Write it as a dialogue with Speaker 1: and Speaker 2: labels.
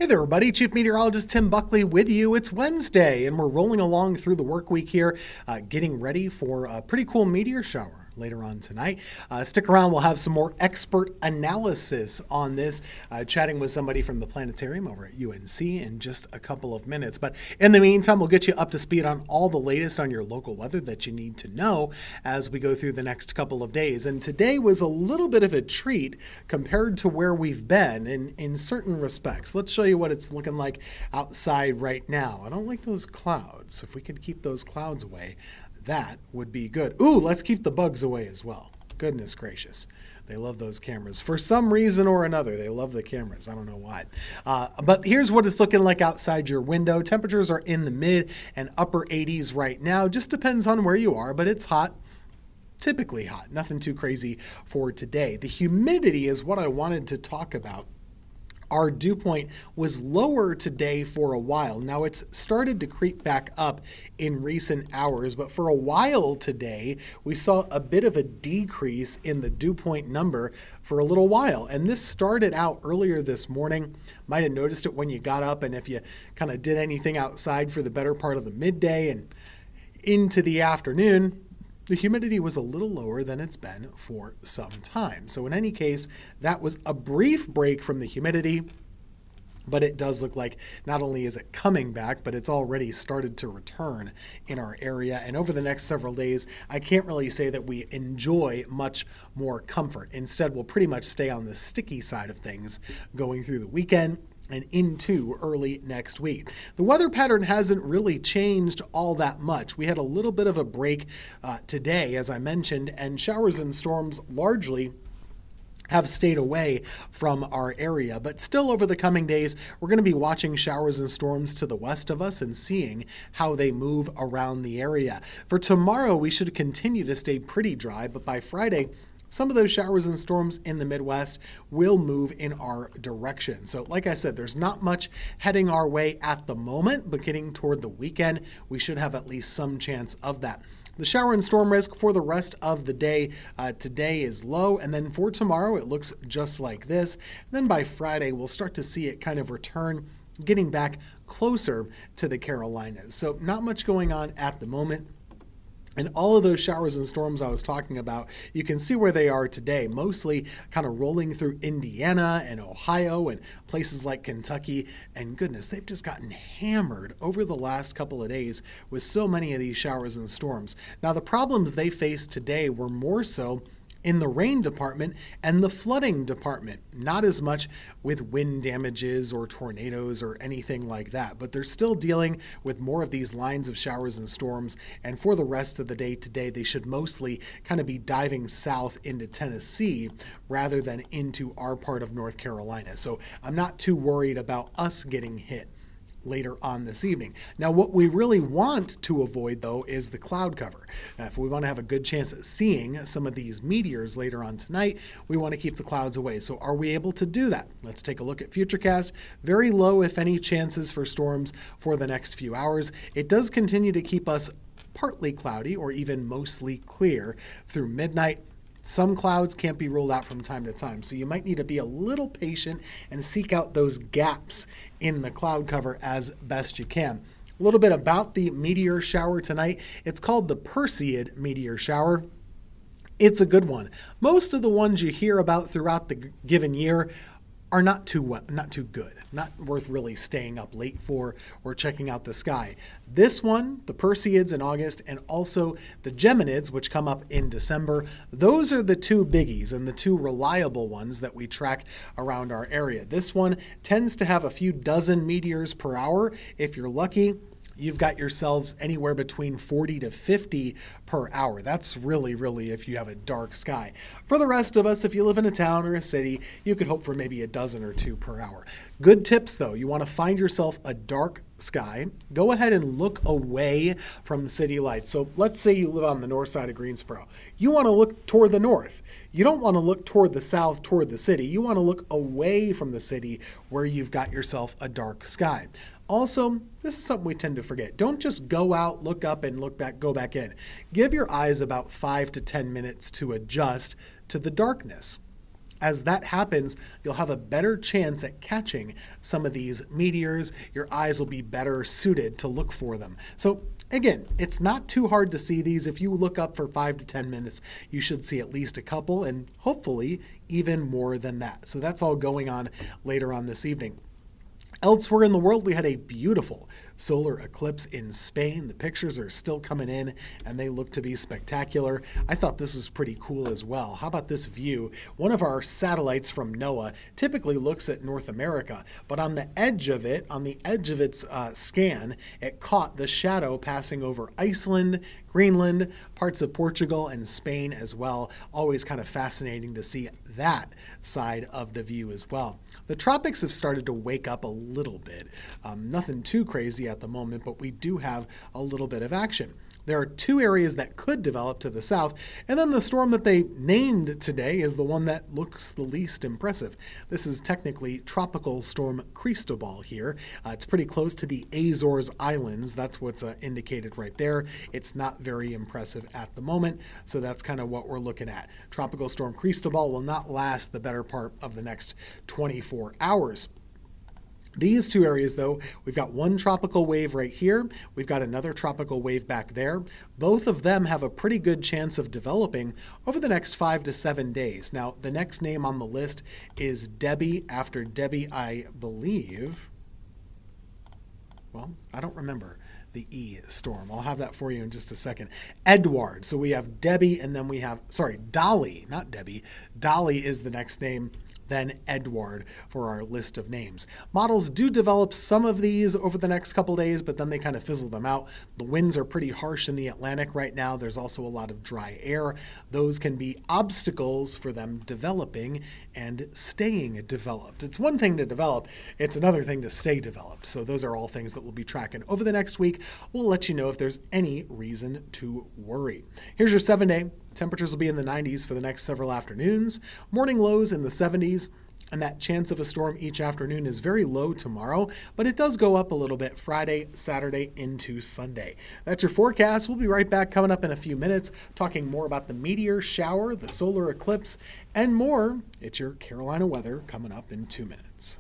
Speaker 1: Hey there, everybody. Chief Meteorologist Tim Buckley with you. It's Wednesday, and we're rolling along through the work week here, getting ready for a pretty cool meteor shower later on tonight. Stick around. We'll have some more expert analysis on this, chatting with somebody from the planetarium over at UNC in just a couple of minutes. But in the meantime, we'll get you up to speed on all the latest on your local weather that you need to know as we go through the next couple of days. And today was a little bit of a treat compared to where we've been in certain respects. Let's show you what it's looking like outside right now. I don't like those clouds. If we could keep those clouds away, that would be good. Ooh, let's keep the bugs away as well. Goodness gracious. They love those cameras. For some reason or another, they love the cameras. I don't know why. But here's what it's looking like outside your window. Temperatures are in the mid and upper 80s right now. Just depends on where you are, but it's hot. Typically hot. Nothing too crazy for today. The humidity is what I wanted to talk about. Our dew point was lower today for a while. Now it's started to creep back up in recent hours, but for a while today, we saw a bit of a decrease in the dew point number for a little while. And this started out earlier this morning. Might have noticed it when you got up, and if you kind of did anything outside for the better part of the midday and into the afternoon, the humidity was a little lower than it's been for some time. So in any case, that was a brief break from the humidity, but it does look like not only is it coming back, but it's already started to return in our area. And over the next several days, I can't really say that we enjoy much more comfort. Instead, we'll pretty much stay on the sticky side of things going through the weekend and into early next week. The weather pattern hasn't really changed all that much. We had a little bit of a break today, as I mentioned, and showers and storms largely have stayed away from our area. But still over the coming days, we're going to be watching showers and storms to the west of us and seeing how they move around the area. For tomorrow, we should continue to stay pretty dry, but by Friday, some of those showers and storms in the Midwest will move in our direction. So like I said, there's not much heading our way at the moment, but getting toward the weekend, we should have at least some chance of that. The shower and storm risk for the rest of the day today is low, and then for tomorrow, it looks just like this. And then by Friday, we'll start to see it kind of return, getting back closer to the Carolinas. So not much going on at the moment. And all of those showers and storms I was talking about, you can see where they are today, mostly kind of rolling through Indiana and Ohio and places like Kentucky. And goodness, they've just gotten hammered over the last couple of days with so many of these showers and storms. Now, the problems they faced today were more so in the rain department and the flooding department, not as much with wind damages or tornadoes or anything like that, but they're still dealing with more of these lines of showers and storms. And for the rest of the day today, they should mostly kind of be diving south into Tennessee rather than into our part of North Carolina. So I'm not too worried about us getting hit later on this evening. Now, what we really want to avoid, though, is the cloud cover. If we want to have a good chance at seeing some of these meteors later on tonight, we want to keep the clouds away. So are we able to do that? Let's take a look at Futurecast. Very low, if any, chances for storms for the next few hours. It does continue to keep us partly cloudy or even mostly clear through midnight. Some clouds can't be ruled out from time to time, so you might need to be a little patient and seek out those gaps in the cloud cover as best you can. A little bit about the meteor shower tonight. It's called the Perseid meteor shower. It's a good one. Most of the ones you hear about throughout the given year are not too good, not worth really staying up late for or checking out the sky. This one, the Perseids in August, and also the Geminids, which come up in December, those are the two biggies and the two reliable ones that we track around our area. This one tends to have a few dozen meteors per hour. If you're lucky, you've got yourselves anywhere between 40 to 50 per hour. That's really, if you have a dark sky. For the rest of us, if you live in a town or a city, you could hope for maybe a dozen or two per hour. Good tips, though. You want to find yourself a dark sky. Go ahead and look away from city lights. So let's say you live on the north side of Greensboro. You want to look toward the north. You don't want to look toward the south, toward the city. You want to look away from the city where you've got yourself a dark sky. Also, this is something we tend to forget. Don't just go out, look up, and look back, go back in. Give your eyes about 5 to 10 minutes to adjust to the darkness. As that happens, you'll have a better chance at catching some of these meteors. Your eyes will be better suited to look for them. So again, it's not too hard to see these. If you look up for 5 to 10 minutes, you should see at least a couple and hopefully even more than that. So that's all going on later on this evening. Elsewhere in the world, we had a beautiful solar eclipse in Spain. The pictures are still coming in and they look to be spectacular. I thought this was pretty cool as well. How about this view? One of our satellites from NOAA typically looks at North America, but on the edge of its scan, it caught the shadow passing over Iceland, Greenland, parts of Portugal, and Spain as well. Always kind of fascinating to see that side of the view as well. The tropics have started to wake up a little bit. Nothing too crazy at the moment, but we do have a little bit of action. There are 2 areas that could develop to the south, and then the storm that they named today is the one that looks the least impressive. This is technically Tropical Storm Cristobal here. It's pretty close to the Azores Islands. That's what's indicated right there. It's not very impressive at the moment, so that's kind of what we're looking at. Tropical Storm Cristobal will not last the better part of the next 24 hours. These 2 areas, though, we've got one tropical wave right here. We've got another tropical wave back there. Both of them have a pretty good chance of developing over the next 5 to 7 days. Now, the next name on the list is Debbie, after Debbie, I believe. Well, I don't remember the E storm. I'll have that for you in just a second. Edward. So we have Debbie, and then we have, Dolly, not Debbie. Dolly is the next name, then Edward for our list of names. Models do develop some of these over the next couple days, but then they kind of fizzle them out. The winds are pretty harsh in the Atlantic right now. There's also a lot of dry air. Those can be obstacles for them developing and staying developed. It's one thing to develop, it's another thing to stay developed. So those are all things that we'll be tracking over the next week. We'll let you know if there's any reason to worry. Here's your 7-day. Temperatures will be in the 90s for the next several afternoons. Morning lows in the 70s. And that chance of a storm each afternoon is very low tomorrow, but it does go up a little bit Friday, Saturday, into Sunday. That's your forecast. We'll be right back coming up in a few minutes, talking more about the meteor shower, the solar eclipse, and more. It's your Carolina weather coming up in 2 minutes.